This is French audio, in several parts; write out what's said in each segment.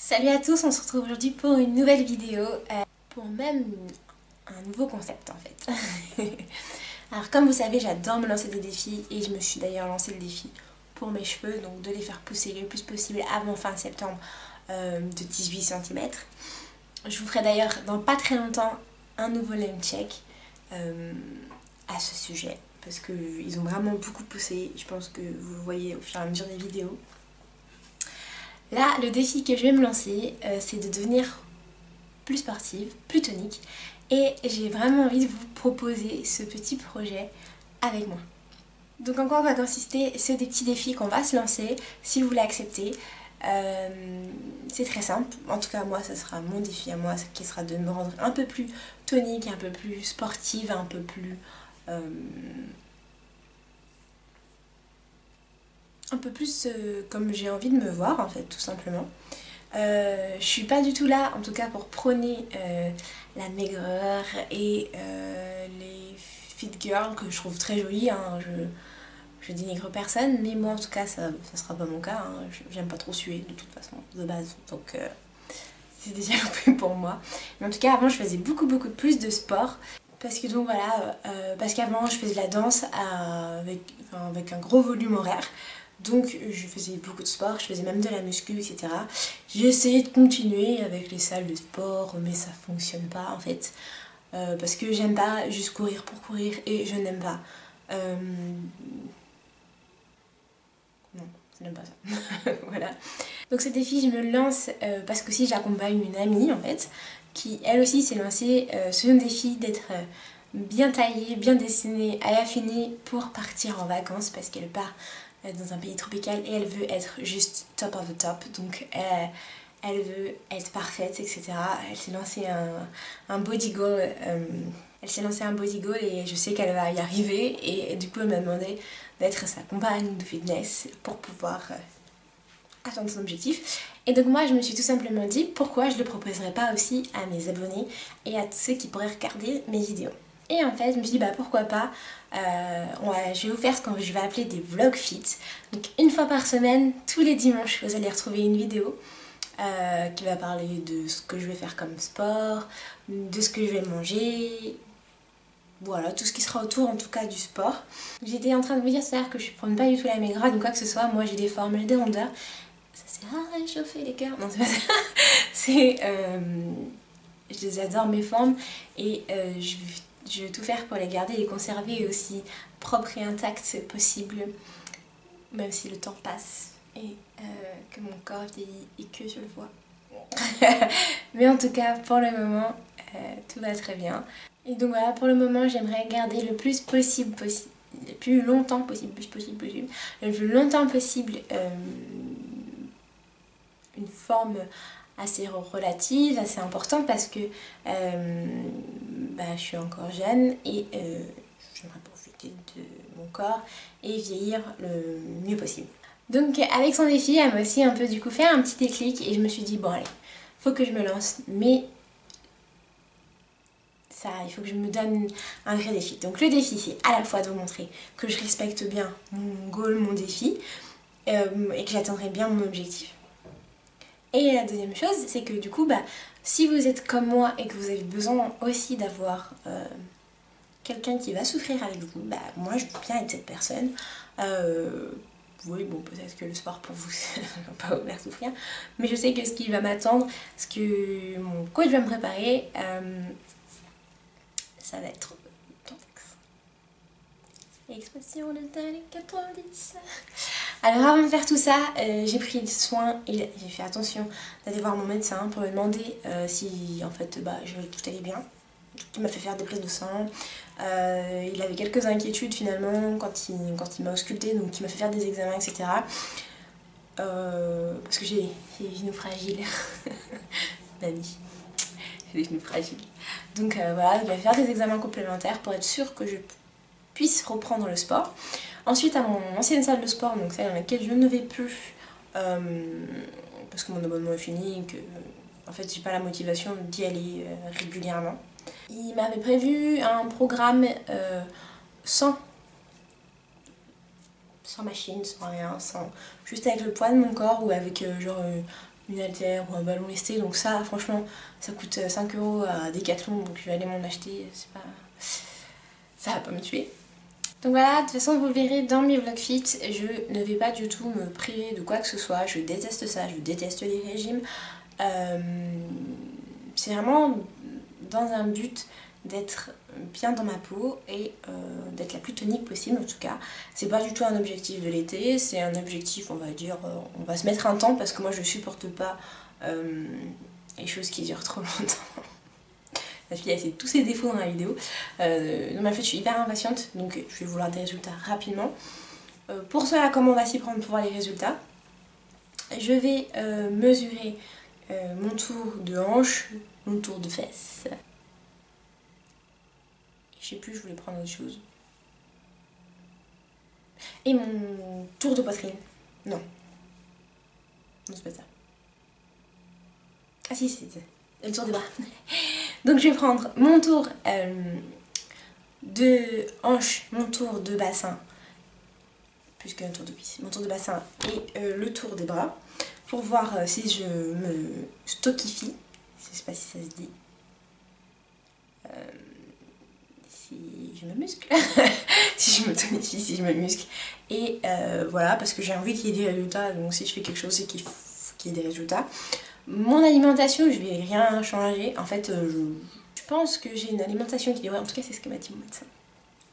Salut à tous, on se retrouve aujourd'hui pour une nouvelle vidéo, pour même un nouveau concept en fait. Alors comme vous savez, j'adore me lancer des défis et je me suis d'ailleurs lancé le défi pour mes cheveux, donc de les faire pousser le plus possible avant fin septembre de 18 cm. Je vous ferai d'ailleurs dans pas très longtemps un nouveau name check à ce sujet parce qu'ils ont vraiment beaucoup poussé, je pense que vous le voyez au fur et à mesure des vidéos. Là, le défi que je vais me lancer, c'est de devenir plus sportive, plus tonique. Et j'ai vraiment envie de vous proposer ce petit projet avec moi. Donc en quoi va consister c'est des petits défis qu'on va se lancer, si vous voulez accepter. C'est très simple, en tout cas moi ça sera mon défi à moi, qui sera de me rendre un peu plus tonique, un peu plus sportive, un peu plus... comme j'ai envie de me voir en fait, tout simplement. Je suis pas du tout là, en tout cas pour prôner la maigreur et les fit girls que je trouve très jolies, hein. Je dénigre personne, mais moi en tout cas ça sera pas mon cas, hein. J'aime pas trop suer de toute façon, de base, donc c'est déjà loupé pour moi. Mais en tout cas avant je faisais beaucoup plus de sport, parce que donc voilà, parce qu'avant je faisais de la danse avec un gros volume horaire. Donc je faisais beaucoup de sport, je faisais même de la muscu, etc. J'ai essayé de continuer avec les salles de sport, mais ça fonctionne pas en fait. Parce que j'aime pas juste courir pour courir et je n'aime pas. Non, je n'aime pas ça. Voilà. Donc ce défi, je me lance parce que si j'accompagne une amie en fait, qui elle aussi s'est lancée sur le défi d'être bien taillée, bien dessinée, à affinée pour partir en vacances parce qu'elle part dans un pays tropical et elle veut être juste top of the top, donc elle veut être parfaite, etc. Elle s'est lancée un body goal, et je sais qu'elle va y arriver et du coup elle m'a demandé d'être sa compagne de fitness pour pouvoir atteindre son objectif. Et donc moi je me suis tout simplement dit pourquoi je ne le proposerais pas aussi à mes abonnés et à ceux qui pourraient regarder mes vidéos. Et en fait je me suis dit bah pourquoi pas, je vais vous faire ce que je vais appeler des vlogs fit. Donc une fois par semaine, tous les dimanches, vous allez retrouver une vidéo qui va parler de ce que je vais faire comme sport, de ce que je vais manger, voilà, tout ce qui sera autour en tout cas du sport. J'étais en train de vous dire c'est-à-dire que je ne prends pas du tout la maigrade ni quoi que ce soit, moi j'ai des formes, j'ai des rondeurs. Ça sert à réchauffer les cœurs. Non c'est pas ça. C'est... j'adore mes formes et je vais tout faire pour les garder et les conserver aussi propres et intactes possible, même si le temps passe et que mon corps vieillit et que je le vois. Mais en tout cas, pour le moment, tout va très bien. Et donc voilà, pour le moment, j'aimerais garder le plus possible, le plus longtemps possible, le plus longtemps possible une forme assez relative, assez importante parce que je suis encore jeune et j'aimerais profiter de mon corps et vieillir le mieux possible. Donc avec son défi, elle m'a aussi un peu du coup fait un petit déclic et je me suis dit bon allez, faut que je me lance, mais ça, il faut que je me donne un vrai défi. Donc le défi c'est à la fois de vous montrer que je respecte bien mon goal, mon défi et que j'atteindrai bien mon objectif. Et la deuxième chose, c'est que du coup, si vous êtes comme moi et que vous avez besoin aussi d'avoir quelqu'un qui va souffrir avec vous, moi je veux bien être cette personne. Oui, bon, peut-être que le sport pour vous, ça ne va pas vous faire souffrir, mais je sais que ce qui va m'attendre, ce que mon coach va me préparer, ça va être complexe. Expression de années 90. Alors avant de faire tout ça, j'ai pris soin et j'ai fait attention d'aller voir mon médecin pour lui demander si en fait tout allait bien. Il m'a fait faire des prises de sang. Il avait quelques inquiétudes finalement quand il m'a ausculté, donc il m'a fait faire des examens, etc. Parce que j'ai des genoux fragiles. Mamie, j'ai des genoux fragiles. Donc voilà, il m'a fait faire des examens complémentaires pour être sûr que je puisse reprendre le sport. Ensuite à mon ancienne salle de sport, donc celle dans laquelle je ne vais plus parce que mon abonnement est fini et que en fait j'ai pas la motivation d'y aller régulièrement. Il m'avait prévu un programme sans machine, sans rien, juste avec le poids de mon corps ou avec une haltère ou un ballon lesté. Donc ça, franchement, ça coûte 5 € à Decathlon, donc je vais aller m'en acheter, c'est pas... ça va pas me tuer. Donc voilà, de toute façon vous le verrez dans mes vlogs fit, je ne vais pas du tout me priver de quoi que ce soit, je déteste ça, je déteste les régimes. C'est vraiment dans un but d'être bien dans ma peau et d'être la plus tonique possible en tout cas. C'est pas du tout un objectif de l'été, c'est un objectif, on va dire, on va se mettre un temps parce que moi je supporte pas les choses qui durent trop longtemps. La fille a essayé tous ses défauts dans la vidéo. Donc en fait je suis hyper impatiente, donc je vais vouloir des résultats rapidement. Pour cela, comment on va s'y prendre pour voir les résultats? Je vais mesurer mon tour de hanche, mon tour de fesses. Je sais plus, je voulais prendre autre chose. Et mon tour de poitrine. Non. Non, c'est pas ça. Ah si, c'est le tour des bras. Donc je vais prendre mon tour de hanche, mon tour de bassin, plus qu'un tour de cuisse, mon tour de bassin et le tour des bras, pour voir si je me stockifie, je sais pas si ça se dit, si je me muscle, si je me tonifie, si je me muscle, et voilà, parce que j'ai envie qu'il y ait des résultats, donc si je fais quelque chose, c'est qu'il y ait des résultats. Mon alimentation, je vais rien changer, en fait, je pense que j'ai une alimentation qui... Ouais, en tout cas, c'est ce que m'a dit mon médecin.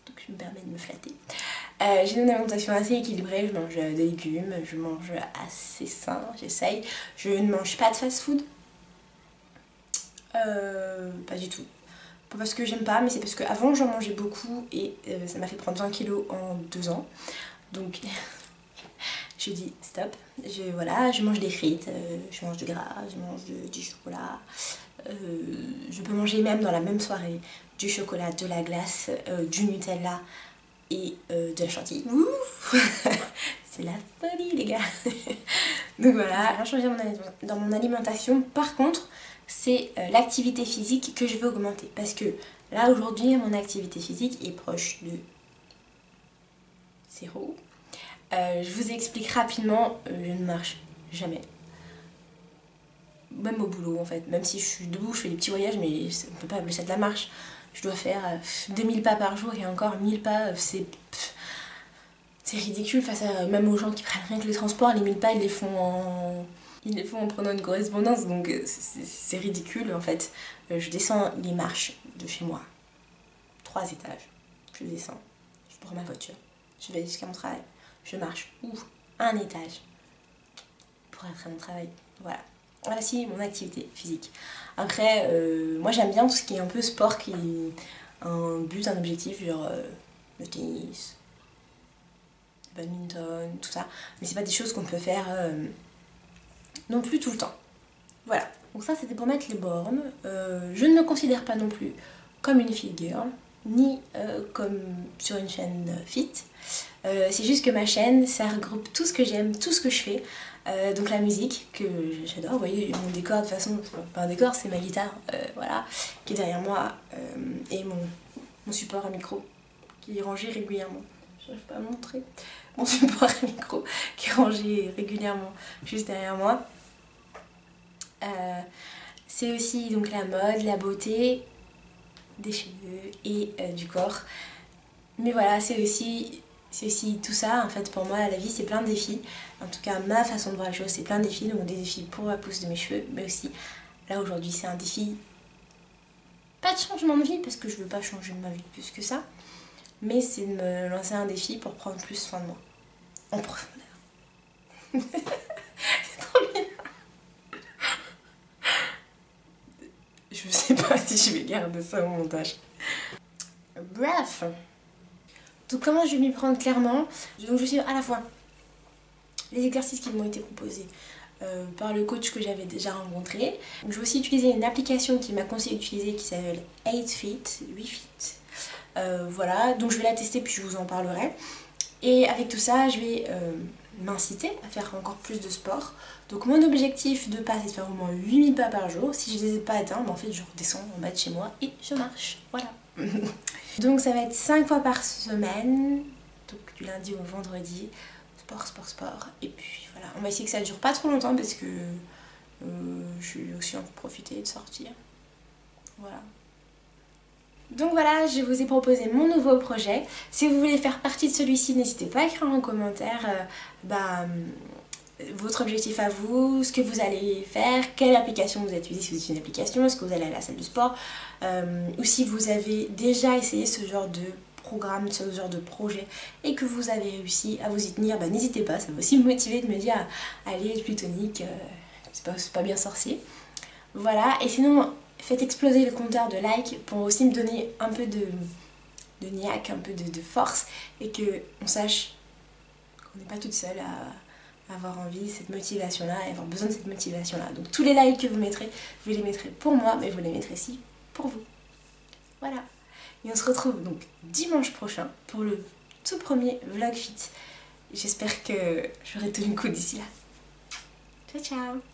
Donc je me permets de me flatter. J'ai une alimentation assez équilibrée, je mange des légumes, je mange assez sain, j'essaye. Je ne mange pas de fast-food. Pas du tout. Pas parce que j'aime pas, mais c'est parce qu'avant j'en mangeais beaucoup et ça m'a fait prendre 20 kilos en 2 ans. Donc je dis stop. Voilà, je mange des frites, je mange du gras, je mange du chocolat. Je peux manger même dans la même soirée du chocolat, de la glace, du Nutella et de la chantilly. C'est la folie les gars. Donc voilà, rien changé dans mon alimentation. Par contre, c'est l'activité physique que je veux augmenter. Parce que là aujourd'hui, mon activité physique est proche de 0. Je vous explique rapidement, je ne marche jamais. Même au boulot en fait, même si je suis debout, je fais des petits voyages, mais on peut pas appeler ça de la marche. Je dois faire 2000 pas par jour et encore 1000 pas, c'est ridicule face à même aux gens qui prennent rien que les transports. Les 1000 pas ils les font en prenant une correspondance, donc c'est ridicule en fait. Je descends les marches de chez moi, 3 étages, je descends, je prends ma voiture, je vais jusqu'à mon travail, je marche, un étage pour être à mon travail, voilà. Voici mon activité physique. Après, moi j'aime bien tout ce qui est un peu sport, qui a un but, un objectif, genre le tennis, le badminton, tout ça. Mais c'est pas des choses qu'on peut faire non plus tout le temps. Voilà, donc ça c'était pour mettre les bornes. Je ne me considère pas non plus comme une fit girl, ni comme sur une chaîne fit. C'est juste que ma chaîne, ça regroupe tout ce que j'aime, tout ce que je fais. Donc la musique que j'adore, vous voyez mon décor de toute façon, pas un décor, c'est ma guitare, voilà, qui est derrière moi, et mon support à micro qui est rangé régulièrement. Je n'arrive pas à montrer mon support à micro qui est rangé régulièrement juste derrière moi. C'est aussi donc la mode, la beauté des cheveux et du corps. Mais voilà, c'est aussi tout ça. En fait, pour moi, la vie, c'est plein de défis. En tout cas, ma façon de voir les choses, c'est plein de défis. Donc des défis pour la pousse de mes cheveux, mais aussi, là, aujourd'hui, c'est un défi. Pas de changement de vie, parce que je veux pas changer ma vie plus que ça. Mais c'est de me lancer un défi pour prendre plus soin de moi. En profondeur. C'est trop bien. Je sais pas si je vais garder ça au montage. Bref. Donc comment je vais m'y prendre clairement? Donc je suis à la fois les exercices qui m'ont été proposés par le coach que j'avais déjà rencontré. Donc, je vais aussi utiliser une application qui m'a conseillé d'utiliser qui s'appelle 8fit, 8fit. Voilà, donc je vais la tester puis je vous en parlerai. Et avec tout ça, je vais m'inciter à faire encore plus de sport. Donc mon objectif de pas, c'est de faire au moins 8000 pas par jour. Si je ne les ai pas atteints, en fait je redescends en bas de chez moi et je marche. Voilà. Donc ça va être 5 fois par semaine, donc du lundi au vendredi. Sport, sport, sport. Et puis voilà, on va essayer que ça dure pas trop longtemps parce que J'ai aussi envie de profiter, de sortir. Voilà. Donc voilà, je vous ai proposé mon nouveau projet. Si vous voulez faire partie de celui-ci, n'hésitez pas à écrire en commentaire votre objectif à vous, ce que vous allez faire, quelle application vous utilisez, si vous utilisez une application, est-ce que vous allez à la salle de sport, ou si vous avez déjà essayé ce genre de programme, ce genre de projet et que vous avez réussi à vous y tenir, n'hésitez pas, ça va aussi me motiver de me dire allez, Plutonique, c'est pas bien sorcier. Voilà, et sinon faites exploser le compteur de likes pour aussi me donner un peu de niaque, un peu de force et qu'on sache qu'on n'est pas toute seule à avoir envie de cette motivation-là et avoir besoin de cette motivation-là. Donc tous les likes que vous mettrez, vous les mettrez pour moi, mais vous les mettrez aussi pour vous. Voilà. Et on se retrouve donc dimanche prochain pour le tout premier vlog fit. J'espère que j'aurai tenu le coup d'ici là. Ciao ciao!